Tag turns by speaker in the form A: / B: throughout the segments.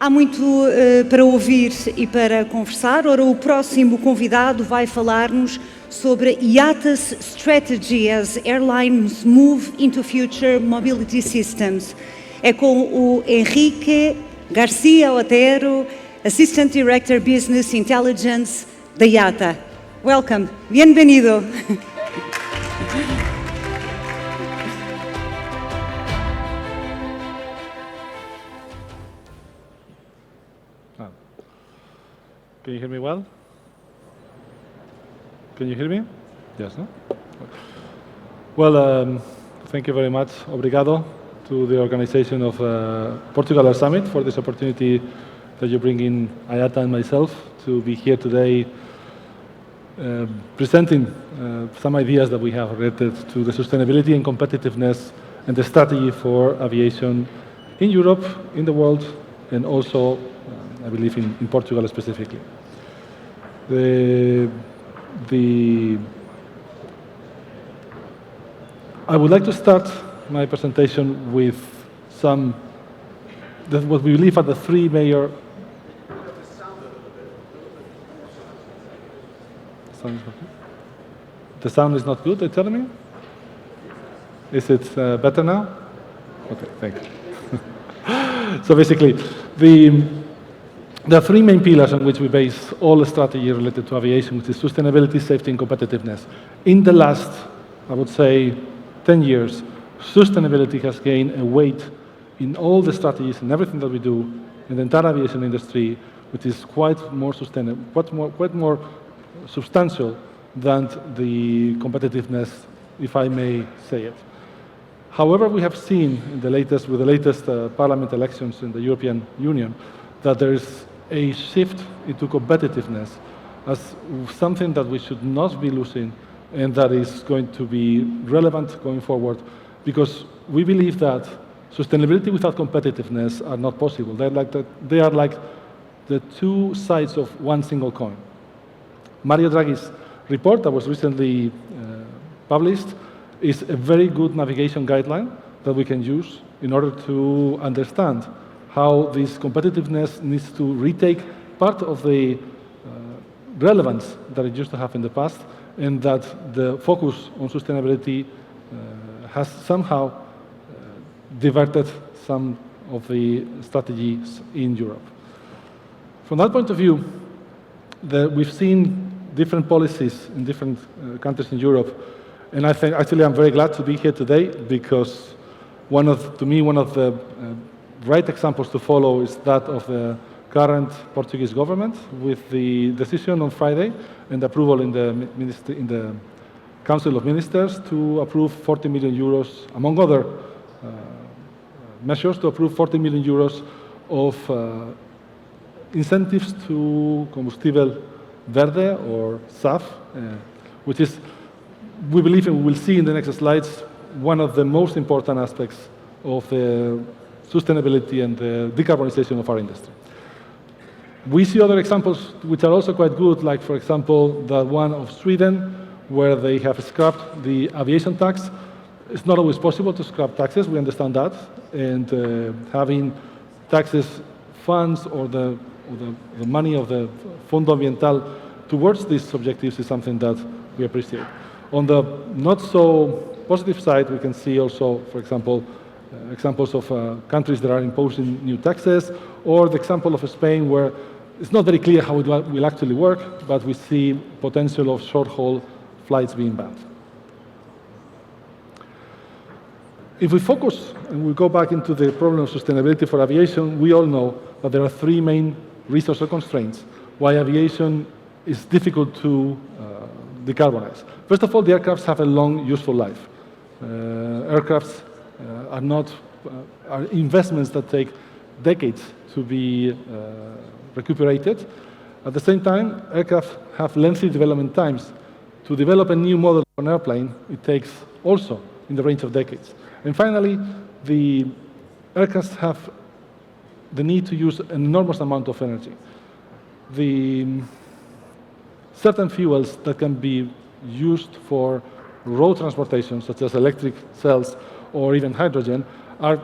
A: Há muito para ouvir e para conversar. Ora, o próximo convidado vai falar-nos sobre IATA's strategy as airlines move into future mobility systems. É com o Henrique Garcia Otero, Assistant Director Business Intelligence da IATA. Welcome, bienvenido.
B: Can you hear me well? Can you hear me? Yes, no? Well, thank you very much. Obrigado to the organization of Portugal Air Summit for this opportunity that you bring in IATA and myself to be here today presenting some ideas that we have related to the sustainability and competitiveness and the strategy for aviation in Europe, in the world, and also I believe in Portugal specifically. I would like to start my presentation with what we believe are the three major. The sound is not good, they're telling me? Is it better now? Okay, thank you. So basically, there are three main pillars on which we base all the strategy related to aviation, which is sustainability, safety, and competitiveness. In the last, I would say, 10 years, sustainability has gained a weight in all the strategies and everything that we do in the entire aviation industry, which is quite more sustainable, quite more substantial than the competitiveness, if I may say it. However, we have seen with the latest parliament elections in the European Union that there is a shift into competitiveness as something that we should not be losing and that is going to be relevant going forward, because we believe that sustainability without competitiveness are not possible. They are like the two sides of one single coin. Mario Draghi's report that was recently published is a very good navigation guideline that we can use in order to understand how this competitiveness needs to retake part of the relevance that it used to have in the past, and that the focus on sustainability has somehow diverted some of the strategies in Europe. From that point of view, we've seen different policies in different countries in Europe, and I think actually I'm very glad to be here today, because to me one of the right examples to follow is that of the current Portuguese government, with the decision on Friday and approval in the Council of Ministers to approve 40 million euros, among other measures, to approve 40 million euros of incentives to Combustível Verde, or SAF, which is, we believe, and we will see in the next slides, one of the most important aspects of the sustainability and the decarbonization of our industry. We see other examples which are also quite good, like, for example, the one of Sweden, where they have scrapped the aviation tax. It's not always possible to scrap taxes, we understand that, and having taxes funds or the money of the Fondo Ambiental towards these objectives is something that we appreciate. On the not so positive side, we can see also, for example, examples of countries that are imposing new taxes, or the example of Spain, where it's not very clear how it will actually work, but we see potential of short-haul flights being banned. If we focus and we go back into the problem of sustainability for aviation, we all know that there are three main resource constraints why aviation is difficult to decarbonize. First of all, the aircrafts have a long useful life. Aircrafts are investments that take decades to be recuperated. At the same time, aircraft have lengthy development times. To develop a new model of an airplane, it takes also in the range of decades. And finally, the aircraft have the need to use an enormous amount of energy. Certain fuels that can be used for road transportation, such as electric cells or even hydrogen, are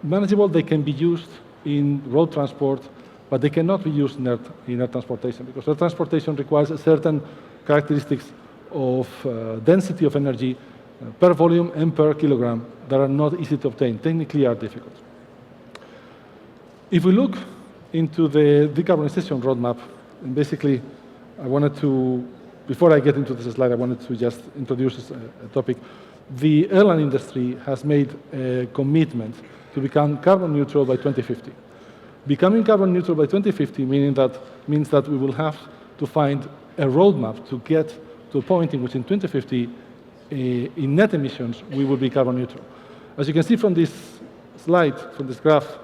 B: manageable. They can be used in road transport, but they cannot be used in air transportation, because air transportation requires a certain characteristics of density of energy per volume and per kilogram that are not easy to obtain, technically are difficult. If we look into the decarbonization roadmap, and basically I wanted to, before I get into this slide, I wanted to just introduce a topic. The airline industry has made a commitment to become carbon neutral by 2050. Becoming carbon neutral by 2050 means that we will have to find a roadmap to get to a point in which in 2050, in net emissions, we will be carbon neutral. As you can see from this slide, from this graph,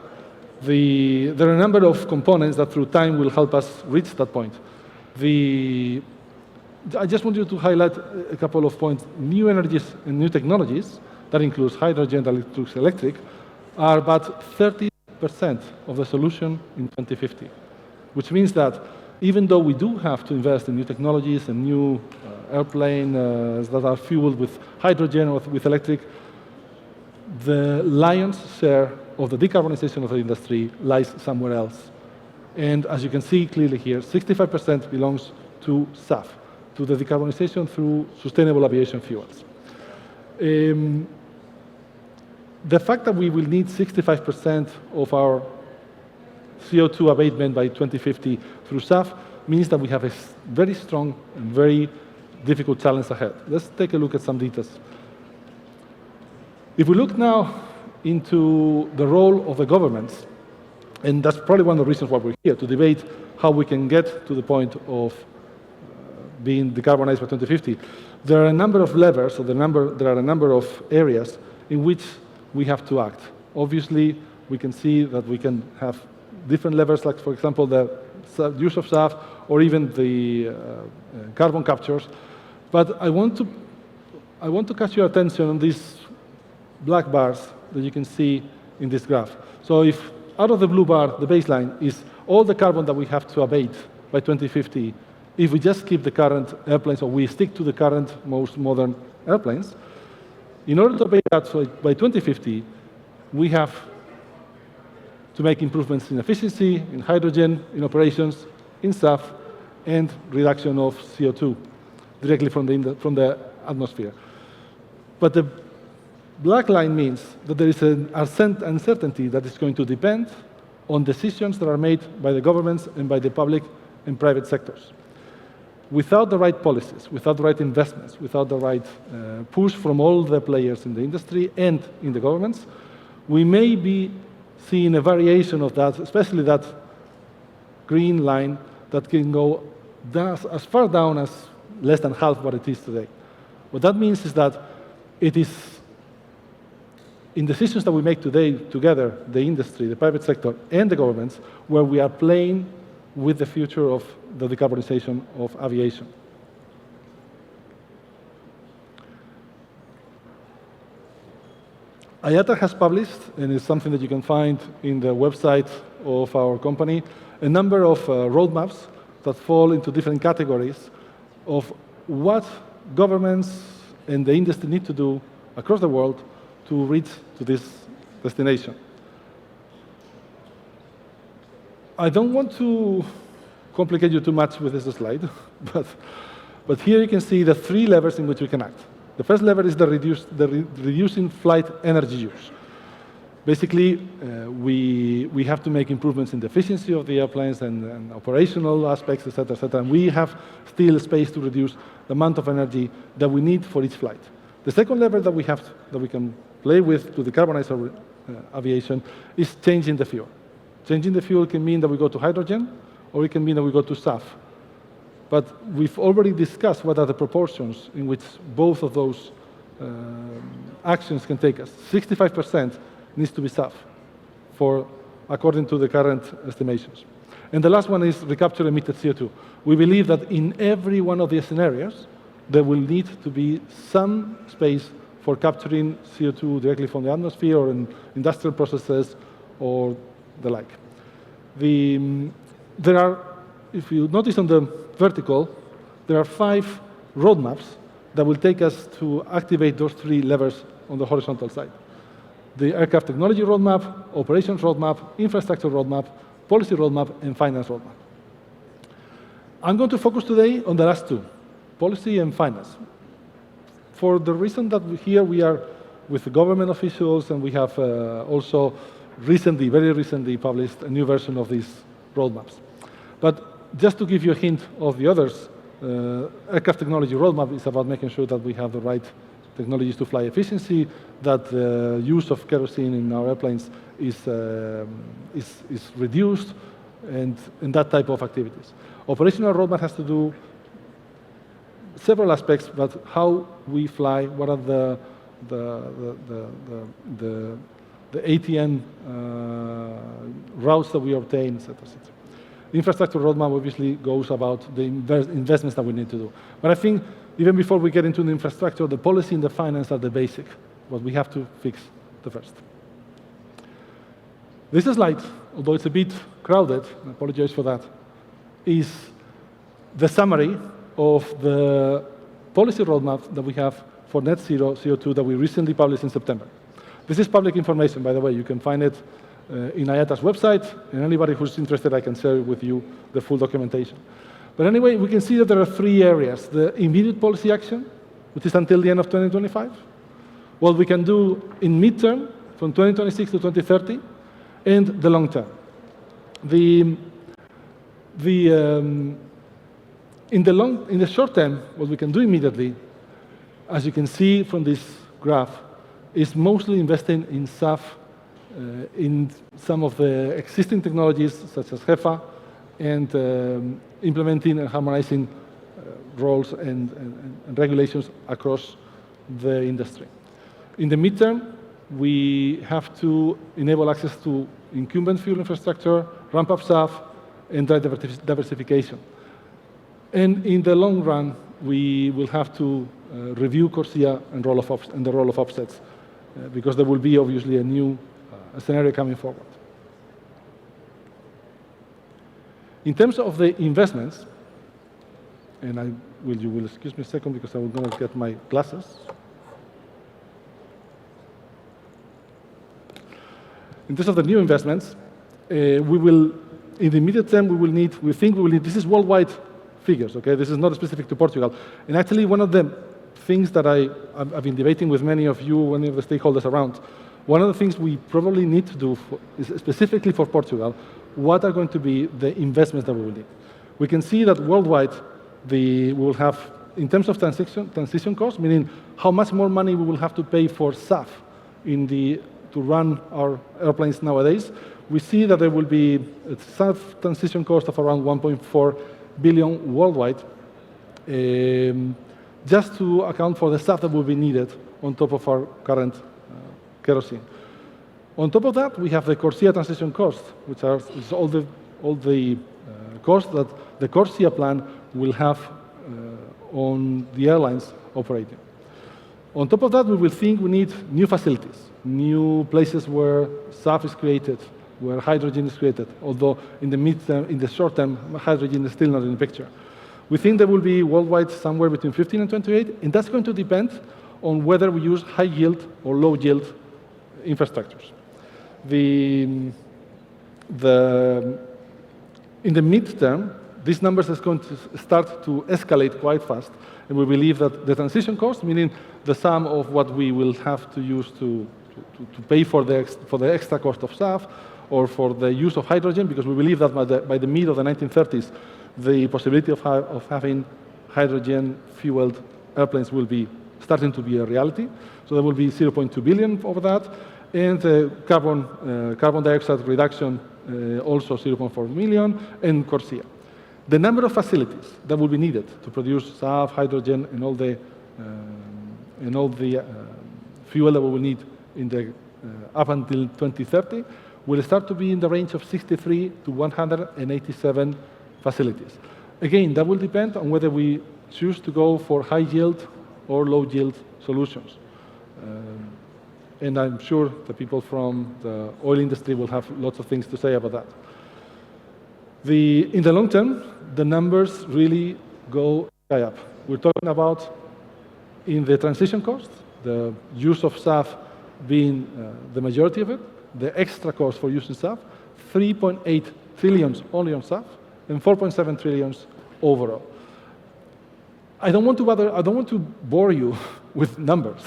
B: there are a number of components that through time will help us reach that point. I just want you to highlight a couple of points. New energies and new technologies, that includes hydrogen, that includes electric, are about 30% of the solution in 2050, which means that even though we do have to invest in new technologies and new airplanes that are fueled with hydrogen or with electric, the lion's share of the decarbonization of the industry lies somewhere else. And as you can see clearly here, 65% belongs to SAF, to the decarbonization through sustainable aviation fuels. The fact that we will need 65% of our CO2 abatement by 2050 through SAF means that we have a very strong and very difficult challenge ahead. Let's take a look at some details. If we look now into the role of the governments, and that's probably one of the reasons why we're here, to debate how we can get to the point of being decarbonized by 2050, there are a number of levers, or there are a number of areas in which we have to act. Obviously, we can see that we can have different levers, like, for example, the use of SAF, or even the carbon captures. But I want to catch your attention on these black bars that you can see in this graph. So if out of the blue bar, the baseline is all the carbon that we have to abate by 2050, if we just keep the current airplanes, or we stick to the current most modern airplanes, in order to abate that by 2050, we have to make improvements in efficiency, in hydrogen, in operations, in SAF, and reduction of CO2 directly from the atmosphere. But the black line means that there is an uncertainty that is going to depend on decisions that are made by the governments and by the public and private sectors. Without the right policies, without the right investments, without the right push from all the players in the industry and in the governments, we may be seeing a variation of that, especially that green line that can go as far down as less than half what it is today. What that means is that it is in decisions that we make today together, the industry, the private sector, and the governments, where we are playing with the future of the decarbonization of aviation. IATA has published, and it's something that you can find in the website of our company, a number of roadmaps that fall into different categories of what governments and the industry need to do across the world to reach to this destination. I don't want to complicate you too much with this slide, but here you can see the three levers in which we can act. The first lever is the reducing flight energy use. Basically, we have to make improvements in the efficiency of the airplanes and operational aspects, et cetera, and we have still space to reduce the amount of energy that we need for each flight. The second lever that we can play with to decarbonize our aviation is changing the fuel. Changing the fuel can mean that we go to hydrogen, or it can mean that we go to SAF. But we've already discussed what are the proportions in which both of those actions can take us. 65% needs to be SAF, according to the current estimations. And the last one is recapture emitted CO2. We believe that in every one of these scenarios, there will need to be some space for capturing CO2 directly from the atmosphere or in industrial processes or the like. There are, if you notice on the vertical, there are 5 roadmaps that will take us to activate those 3 levers on the horizontal side. the aircraft technology roadmap, operations roadmap, infrastructure roadmap, policy roadmap, and finance roadmap. I'm going to focus today on the last two, policy and finance. For the reason that here we are with the government officials, and we have also recently, very recently, published a new version of these roadmaps. But just to give you a hint of the others, aircraft technology roadmap is about making sure that we have the right technologies to fly efficiency, that the use of kerosene in our airplanes is reduced, and that type of activities. Operational roadmap has to do several aspects, but how we fly, what are the ATN routes that we obtain, etc., etc. The infrastructure roadmap obviously goes about the investments that we need to do. But I think even before we get into the infrastructure, the policy and the finance are the basic, what we have to fix the first. This slide, although it's a bit crowded, I apologize for that, is the summary of the policy roadmap that we have for net zero CO2 that we recently published in September. This is public information, by the way. You can find it in IATA's website, and anybody who's interested, I can share with you the full documentation. But anyway, we can see that there are three areas. The immediate policy action, which is until the end of 2025. What we can do in midterm, from 2026 to 2030, and the long term. In the short term, what we can do immediately, as you can see from this graph, is mostly investing in SAF, in some of the existing technologies, such as HEFA, and implementing and harmonizing rules and regulations across the industry. In the midterm, we have to enable access to incumbent fuel infrastructure, ramp up SAF, and drive diversification. And in the long run, we will have to review CORSIA and the role of offsets, because there will be obviously a new scenario coming forward. In terms of the investments, and you will excuse me a second because I'm going to get my glasses. In terms of the new investments, we will, in the immediate term, we think we will need, this is worldwide figures, okay? This is not specific to Portugal. And actually, one of the things that I've been debating with many of you, many of the stakeholders around, one of the things we probably need to do is specifically for Portugal, what are going to be the investments that we will need? We can see that worldwide, we will have, in terms of transition costs, meaning how much more money we will have to pay for SAF to run our airplanes nowadays, we see that there will be a SAF transition cost of around 1.4 billion worldwide, just to account for the SAF that will be needed on top of our current kerosene. On top of that, we have the CORSIA transition cost, which is all the costs that the CORSIA plan will have on the airlines operating. On top of that, we will think we need new facilities, new places where SAF is created, where hydrogen is created, although in the short term, hydrogen is still not in the picture. We think there will be worldwide somewhere between 15 and 28, and that's going to depend on whether we use high yield or low yield infrastructures. In the midterm, these numbers are going to start to escalate quite fast, and we believe that the transition cost, meaning the sum of what we will have to use to pay for the extra cost of SAF, or for the use of hydrogen, because we believe that by the mid of the 1930s, the possibility of having hydrogen-fueled airplanes will be starting to be a reality. So there will be 0.2 billion over that, and carbon dioxide reduction also 0.4 million, and CORSIA. The number of facilities that will be needed to produce SAF, hydrogen, and all the fuel that we will need up until 2030 will start to be in the range of 63 to 187 facilities. Again, that will depend on whether we choose to go for high yield or low yield solutions. And I'm sure the people from the oil industry will have lots of things to say about that. In the long term, the numbers really go high up. We're talking about, in the transition cost, the use of SAF being the majority of it, the extra cost for using SAF, 3.8 trillions only on SAF, and 4.7 trillions overall. I don't want to bore you with numbers,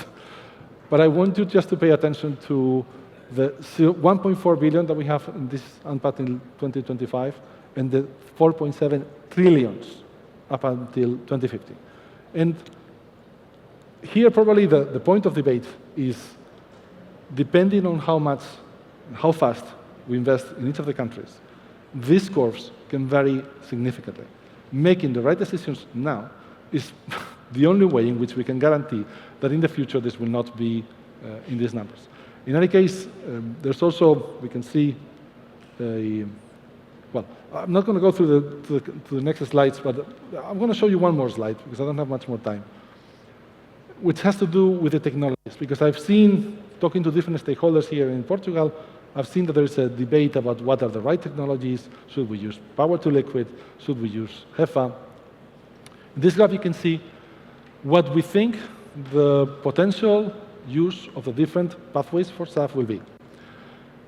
B: but I want you just to pay attention to the 1.4 billion that we have in this UNPAT in 2025, and the 4.7 trillions up until 2050. And here probably the point of debate is, depending on how much, how fast we invest in each of the countries, these curves can vary significantly. Making the right decisions now is the only way in which we can guarantee that in the future this will not be in these numbers. In any case, there's also, we can see, well, I'm not going to go through to the next slides, but I'm going to show you one more slide because I don't have much more time, which has to do with the technologies. Because I've seen, talking to different stakeholders here in Portugal, I've seen that there's a debate about what are the right technologies. Should we use power to liquid? Should we use HEFA? In this graph, you can see what we think the potential use of the different pathways for SAF will be.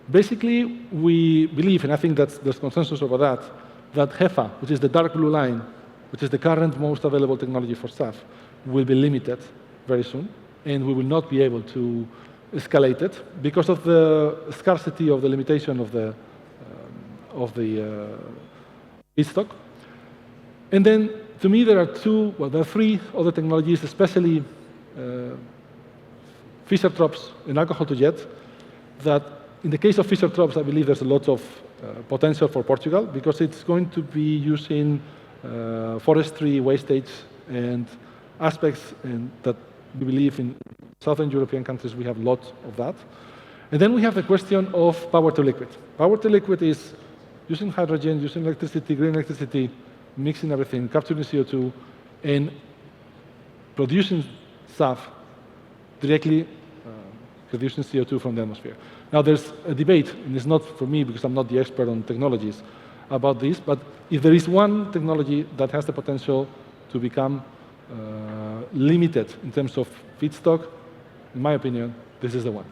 B: Basically, we believe, and I think that there's consensus over that HEFA, which is the dark blue line, which is the current most available technology for SAF, will be limited very soon, and we will not be able to escalate it because of the scarcity of the limitation of the feedstock. And then, to me, there are three other technologies, especially Fischer-Tropsch and alcohol-to-jet, that in the case of Fischer-Tropsch, I believe there's a lot of potential for Portugal because it's going to be using forestry, wastage, and aspects that we believe in Southern European countries we have lots of that. And then we have the question of power to liquid. Power to liquid is using hydrogen, using electricity, green electricity, mixing everything, capturing CO2, and producing SAF directly producing CO2 from the atmosphere. Now, there's a debate, and it's not for me because I'm not the expert on technologies about this, but if there is one technology that has the potential to become limited in terms of feedstock, in my opinion, this is the one.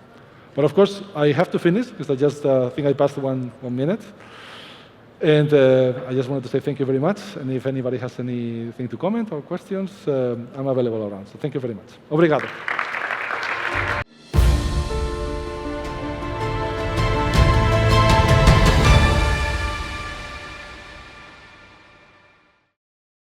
B: But of course, I have to finish because I just think I passed 1 minute. And I just wanted to say thank you very much. And if anybody has anything to comment or questions, I'm available around. So thank you very much. Obrigado.